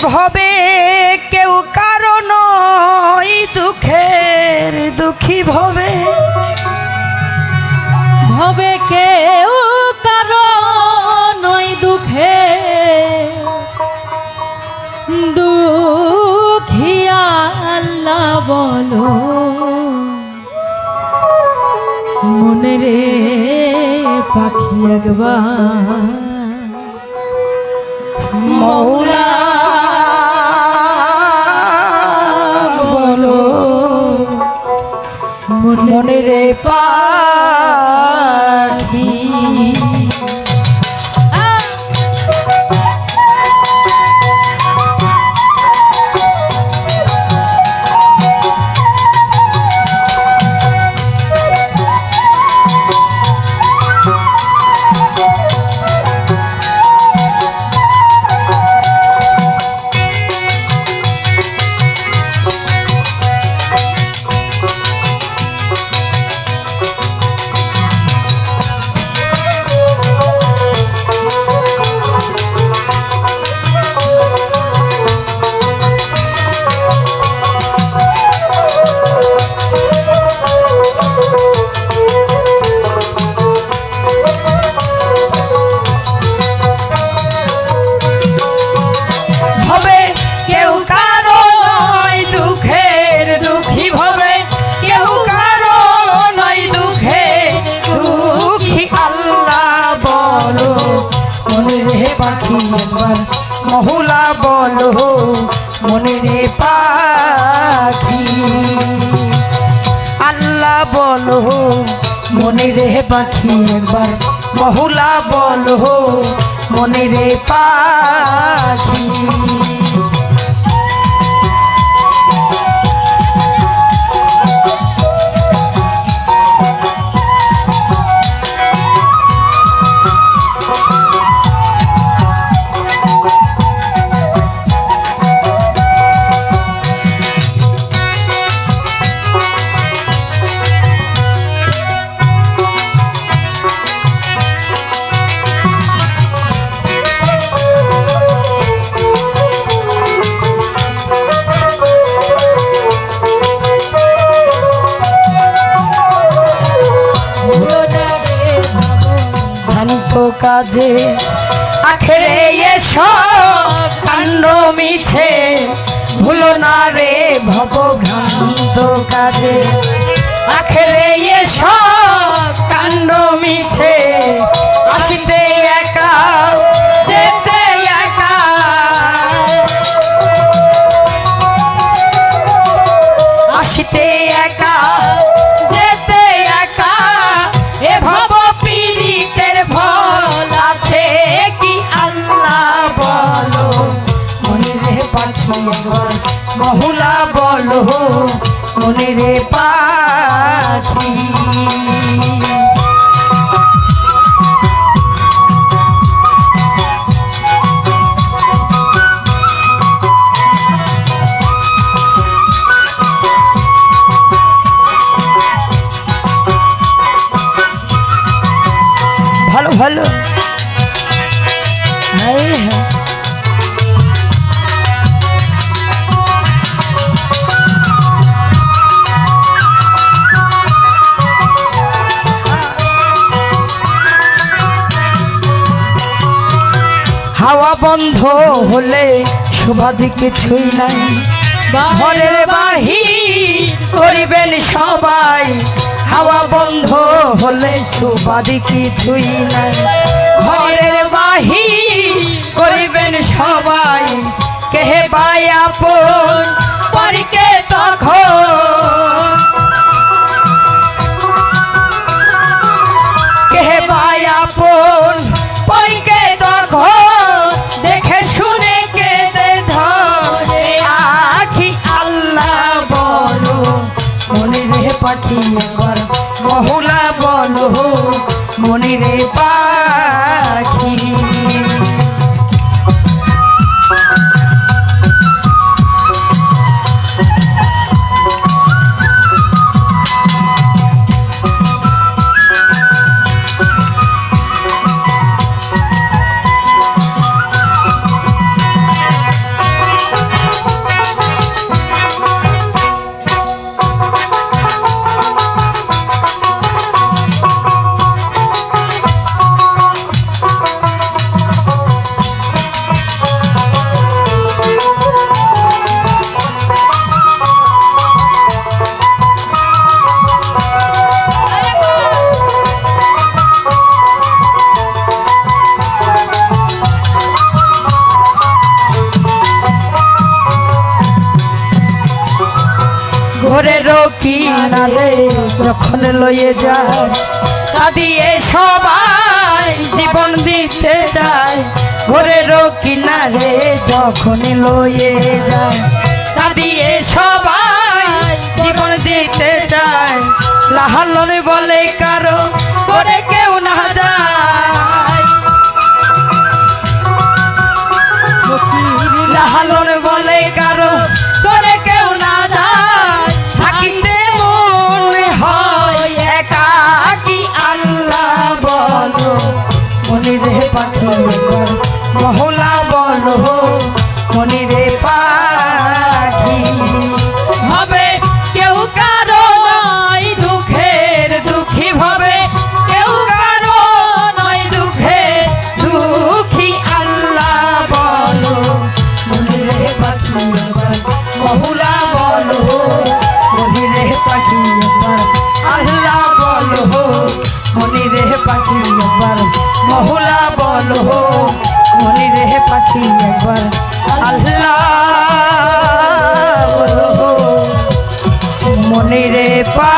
ভবে কেউ কারণ দুঃখের দুঃখী ভবে ভবে কেউ কারণ দুঃখে দুঃখী আল্লাহ বলো মনে রে পাখি একবার মৌলা বলো মনে রে পাখি মহুলা বলো মনে রে পাখি আল্লাহ বলো মনে রে পাখি একবার মহুলা বলো মনে রে পাখি কাজে আখেরে এসব কাণ্ড মিছে ভুলো না রে ভবভ্রান্ত কাজে আখেরে এসব কাণ্ড মিছে আসিতে একা যেতে একা আসিতে একা যেতে একা এ ভব পীড়িতের ভল আছে কি আল্লাহ বলো মনে রে পাখি মহুলা বলো মনে রে পাখি ভালো ভালো হাওয়া বন্ধ হলে শোভাদি কিছুই নাই ঘরের বাহির করিবেন সবাই হাওয়া বন্ধ হলে শোভাদি কিছুই নাই ঘরের বাহির করিবেন সবাই কেহে বাই আপন পরকে তখন কেহে বাই আপন পরকে তখন দেখে শুনে কেঁদে ধরে আখি আল্লাহ বলো মনে রে পাখি একবার মহুলা বলো মনে রে পাখি ঘরের কিনারে যখন লয়ে যায় কাঁদিয়ে সবাই জীবন দিতে চায় ঘরের কিনারে যখন লয়ে যায় কাঁদিয়ে সবাই জীবন দিতে চায় লাহালন বলে কারো করে কেউ না যায় লাহালন বলে কারো করে কেউ না যায় থাকিতে মনে হয় একাকী আল্লাহ বলো মনিরে পাখি মহলা বলো মনিরে পাখি হবে কেউ কারো নয় দুঃখের দুঃখী হবে কেউ কারো নয় দুঃখে দুঃখী আল্লাহ বলো মনিরে পাখি মহুলা বলো মনিরে পাখি আল্লাহ বলো মনিরে পাখি একবার মহুলা বলো মনিরে পাখি একবার আল্লাহ বলো মনিরে পা